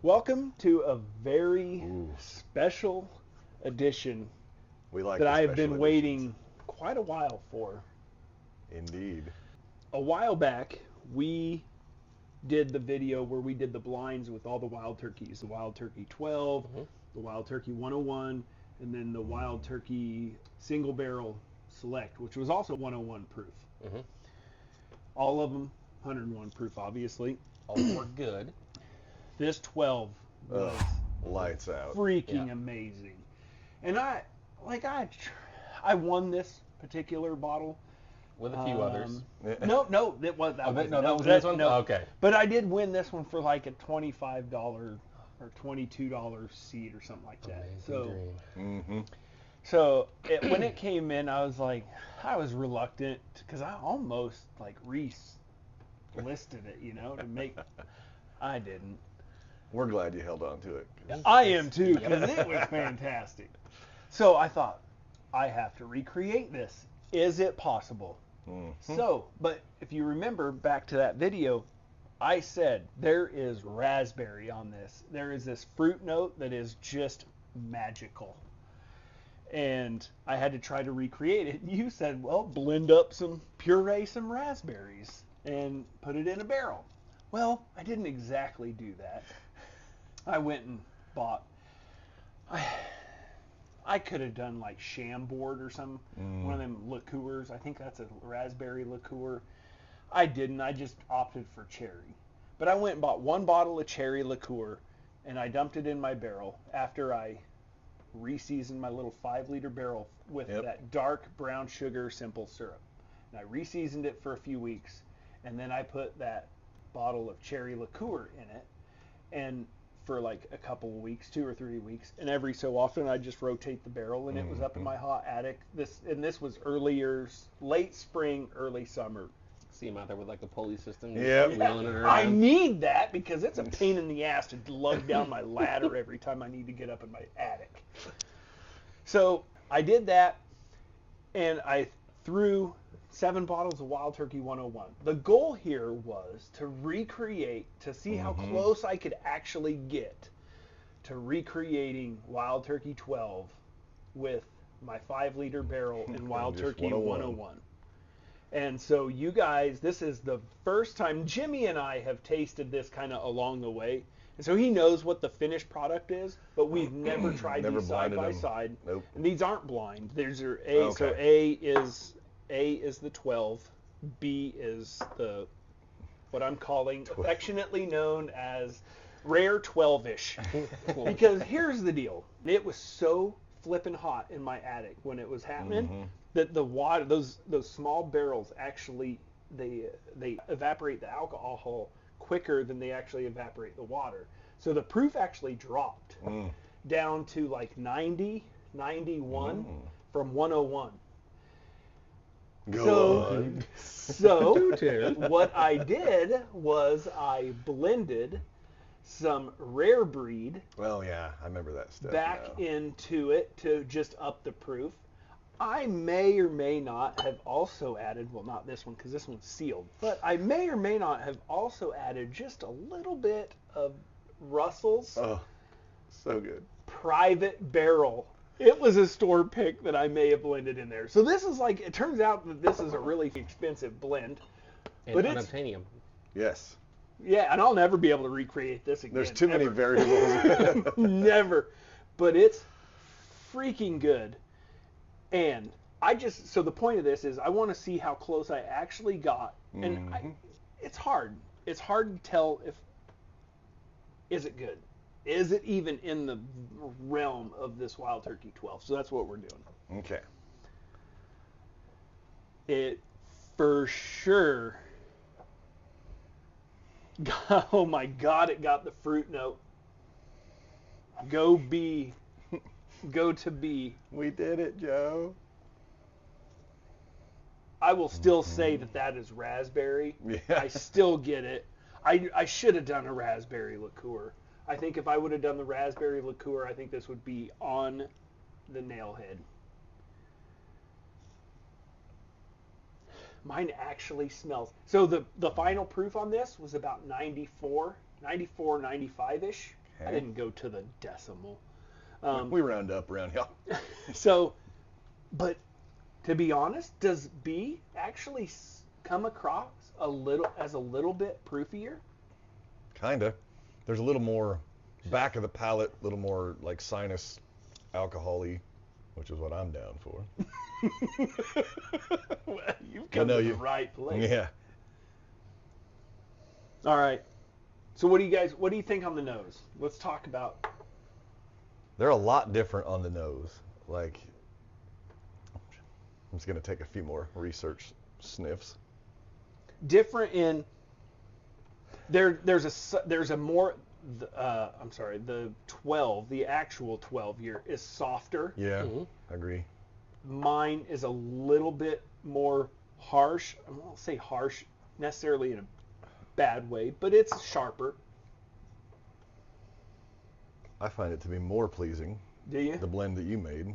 Welcome to a very special edition We like that the I have special been editions. waiting quite a while for. Indeed. A while back, we did the video where we did the blinds with all the wild turkeys. The Wild Turkey 12, the Wild Turkey 101, and then the Wild Turkey Single Barrel Select, which was also 101 proof. All of them 101 proof, obviously. All were good. This 12 was Lights out. freaking amazing. And I won this particular bottle. With a few others. No, that was that. That was this one? No. Oh, okay. But I did win this one for like a $25 or $22 seed or something like that. So when it came in, I was reluctant because I almost like listed it, to make. I didn't. We're glad you held on to it. I am too, because it was fantastic. So I thought, I have to recreate this. Is it possible? So, but if you remember back to that video, I said there is raspberry on this. There is this fruit note that is just magical. And I had to try to recreate it. You said, well, puree some raspberries and put it in a barrel. Well, I didn't exactly do that. I went and bought, I could have done like Chambord or one of them liqueurs. I think that's a raspberry liqueur. I didn't. I just opted for cherry. But I went and bought one bottle of cherry liqueur, and I dumped it in my barrel after I reseasoned my little 5-liter barrel with that dark brown sugar simple syrup. And I reseasoned it for a few weeks, and then I put that bottle of cherry liqueur in it, and for like a couple of weeks, 2 or 3 weeks, and every so often I just rotate the barrel, and it was up in my hot attic. This was late spring, early summer. See him out there with like the pulley system. Wheeling it around. I need that because it's a pain in the ass to lug down my ladder every time I need to get up in my attic. So I did that, and I threw 7 bottles of Wild Turkey 101. The goal here was to recreate, to see how close I could actually get to recreating Wild Turkey 12 with my 5-liter barrel and Wild just Turkey 101. 101. And so you guys, this is the first time Jimmy and I have tasted this kind of along the way. And so he knows what the finished product is, but we've never tried these side by side. Nope. And these aren't blind. There's your A. Okay. So A is the 12. B is what I'm calling affectionately known as rare 12-ish. Because here's the deal. It was so flippin' hot in my attic when it was happening that the water, those small barrels actually, they evaporate the alcohol quicker than they actually evaporate the water. So the proof actually dropped down to like 90, 91 from 101. So what I did was I blended some rare breed Well, yeah, I remember that stuff. back into it to just up the proof. I may or may not have also added, well, not this one because this one's sealed, but I may or may not have also added just a little bit of Russell's Oh, so good. private barrel. It was a store pick that I may have blended in there. So this is like, it turns out that this is a really expensive blend. And But it's, unobtainium. Yes. yeah, and I'll never be able to recreate this again. There's too many ever. variables. Never. But it's freaking good. And so the point of this is I want to see how close I actually got. And it's hard. It's hard to tell is it good? Is it even in the realm of this Wild Turkey 12? So that's what we're doing. Okay. It for sure. Oh my God! It got the fruit note. Go B. Go to B. We did it, Joe. I will still say that is raspberry. Yeah. I still get it. I should have done a raspberry liqueur. I think if I would have done the raspberry liqueur, I think this would be on the nail head. Mine actually smells. So the final proof on this was about 94, 95-ish. I didn't go to the decimal. We round up around here. So, but to be honest, does B actually come across a little bit proofier? Kinda. There's a little more back of the palate, a little more like sinus alcohol-y, which is what I'm down for. Well, you've come to the right place. Yeah. All right. So what do you think on the nose? Let's talk about. They're a lot different on the nose. Like, I'm just going to take a few more research sniffs. Different in there's a more I'm sorry, the 12, the actual 12 year is softer. Yeah, agree. Mine is a little bit more harsh. I won't say harsh necessarily in a bad way, but it's sharper. I find it to be more pleasing. Do you? The blend that you made.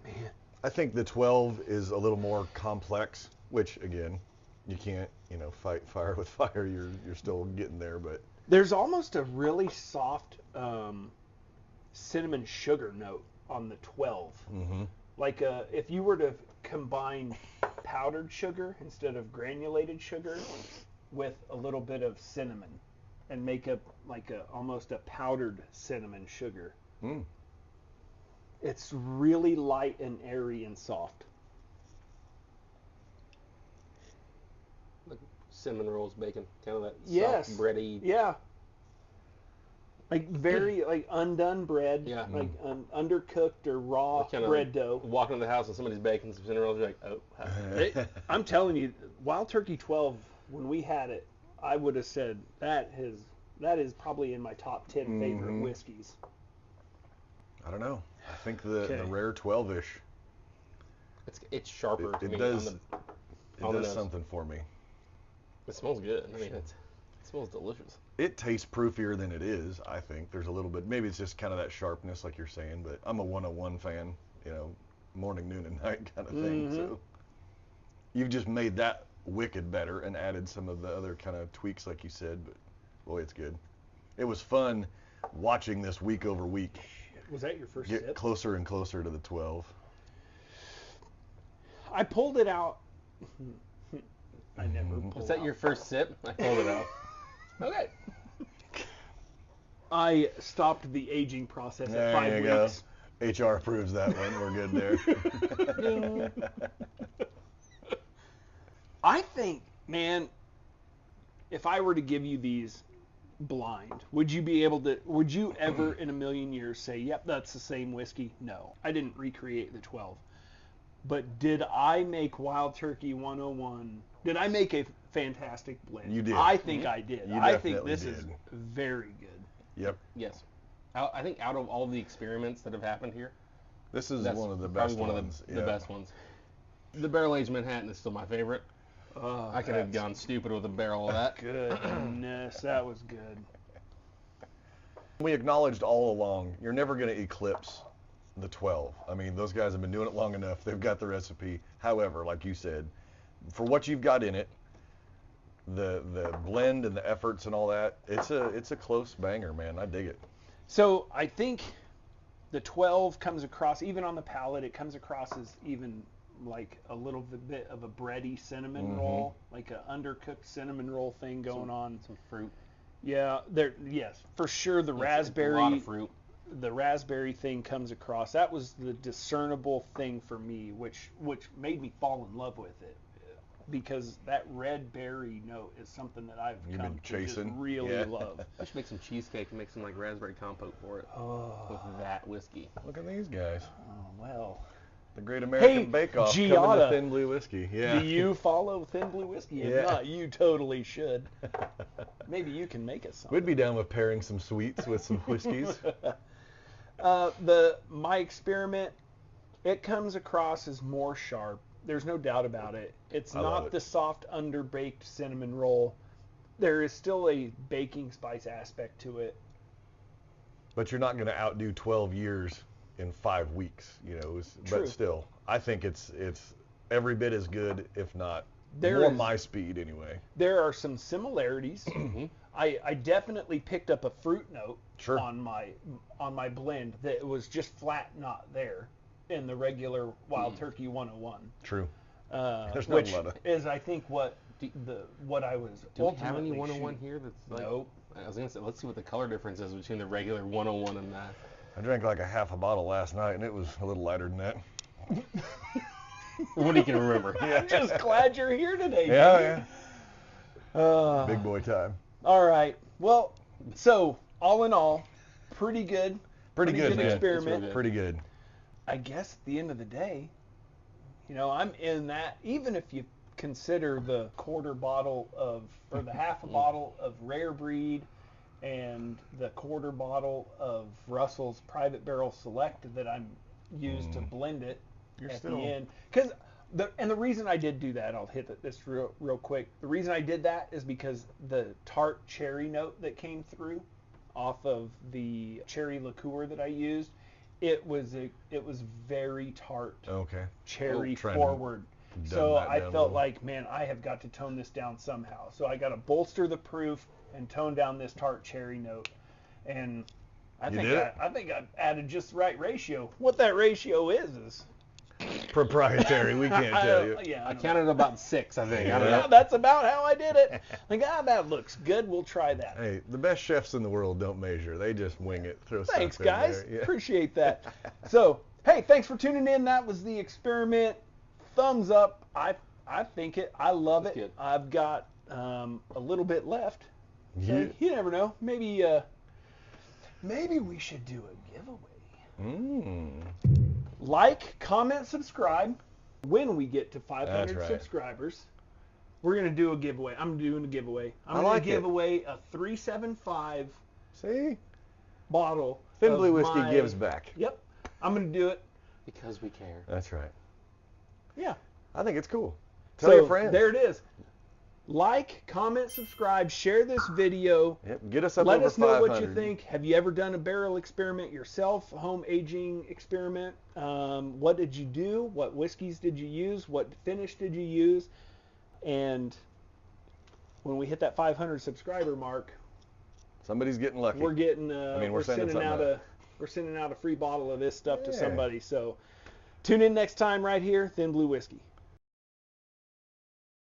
Man. I think the 12 is a little more complex, which again, you can't, fight fire with fire. You're still getting there, but There's almost a really soft cinnamon sugar note on the 12. Mm-hmm. Like if you were to combine powdered sugar instead of granulated sugar with a little bit of cinnamon and make almost a powdered cinnamon sugar. Mm. It's really light and airy and soft. Like cinnamon rolls, bacon, kind of that Yes. soft bready. Yeah. Like very like undone bread. Yeah. Like undercooked or raw Kind of bread dough. Walk into the house and somebody's baking some cinnamon rolls, you're like, oh. I'm telling you, Wild Turkey 12, when we had it, I would have said that is probably in my top 10 favorite whiskeys. I don't know. I think the Okay. rare 12-ish, It's sharper to it me. does, on the nose. something for me. It smells good. I mean, it smells delicious. It tastes proofier than it is, I think. There's a little bit, maybe it's just kind of that sharpness like you're saying, but I'm a 101 fan, morning, noon, and night kind of thing. So you've just made that wicked better and added some of the other kind of tweaks like you said, but boy, it's good. It was fun watching this week over week Was that your first get sip? closer and closer to the 12. I pulled it out. I never pulled Was that out. your first sip? I pulled it out. Okay. I stopped the aging process at There 5 you go. weeks. HR approves that one. We're good there. I think, man, if I were to give you these blind, would you ever in a million years say, yep, that's the same whiskey? No, I didn't recreate the 12. But did I make Wild Turkey 101? Did I make a fantastic blend? You did. I think I did. You I think definitely this is did. very good. Yep. Yes. I think out of all the experiments that have happened here, This is that's one of the probably best one ones. of the best ones. The barrel aged Manhattan is still my favorite. Oh, I could have gone stupid with a barrel of that. Goodness, that was good. We acknowledged all along, you're never going to eclipse the 12. I mean, those guys have been doing it long enough. They've got the recipe. However, like you said, for what you've got in it, the blend and the efforts and all that, it's a close banger, man. I dig it. So I think the 12 comes across, even on the palate, it comes across as even like a little bit of a bready cinnamon roll, like an undercooked cinnamon roll thing going on. Some fruit. Yeah, yes, for sure. The It's raspberry, a lot of fruit. the raspberry thing comes across. That was the discernible thing for me, which made me fall in love with it, because that red berry note is something that I've You've come been to just chasing? really Yeah. love. I should make some cheesecake and make some like raspberry compote for it with that whiskey. Look at these guys. Oh well. The Great American Hey, Bake-Off coming Giada. to Thin Blue Whiskey. Yeah. Do you follow Thin Blue Whiskey? If Yeah. not, you totally should. Maybe you can make us some. We'd be down with pairing some sweets with some whiskeys. My experiment, it comes across as more sharp. There's no doubt about it. It's I love not it. the soft underbaked cinnamon roll. There is still a baking spice aspect to it. But you're not going to outdo 12 years in 5 weeks, True. But still, I think it's every bit as good, if not There more is- my speed anyway. There are some similarities. I definitely picked up a fruit note Sure. on my blend that was just flat not there in the regular Wild Turkey 101. True. There's not Which a lot of. is, I think, what I was Do we have any ultimately 101 shooting. here that's like? Nope. I was gonna say, let's see what the color difference is between the regular 101 and that. I drank like a half a bottle last night, and it was a little lighter than that. What do you can remember? I'm just glad you're here today. Yeah, yeah. Big boy time. All right. Well, so all in all, pretty good. Pretty good, man. experiment. Good. Pretty good. I guess at the end of the day, I'm in that. Even if you consider the quarter bottle or the half a bottle of Rare Breed and the quarter bottle of Russell's Private Barrel Select that I'm used to blend it at the end. Because the reason I did do that, I'll hit this real quick. The reason I did that is because the tart cherry note that came through off of the cherry liqueur that I used, it was very tart, Okay. cherry Trying to forward. dumb So that I down a felt little. like, man, I have got to tone this down somehow. So I got to bolster the proof and tone down this tart cherry note. And I You did it? think I added just the right ratio. What that ratio is Proprietary. We can't tell you. Yeah, I don't counted about 6, I think. I don't know. know. That's about how I did it. Like, that looks good. We'll try that. Hey, the best chefs in the world don't measure. They just wing it. Throw Thanks, stuff in guys. there. Yeah. Appreciate that. So, hey, thanks for tuning in. That was the experiment. Thumbs up. I think it. I love it. Good. I've got a little bit left. So Yeah. you never know. Maybe we should do a giveaway. Like, comment, subscribe. When we get to 500 That's right. subscribers, we're gonna do a giveaway. I'm doing a giveaway. I'm I gonna like give it. away a 375 See? bottle. Thin of Blue Whiskey my- gives back. Yep. I'm gonna do it. Because we care. That's right. Yeah. I think it's cool. Tell So your friends. there it is. Like, comment, subscribe, share this video. Yep. Get us up Let over us know 500. what you think. Have you ever done a barrel experiment yourself, home aging experiment? What did you do? What whiskeys did you use? What finish did you use? And when we hit that 500 subscriber mark, Somebody's getting lucky. we're getting we're sending sending out something we're sending out a free bottle of this stuff to Yeah. somebody. So tune in next time right here, Thin Blue Whiskey.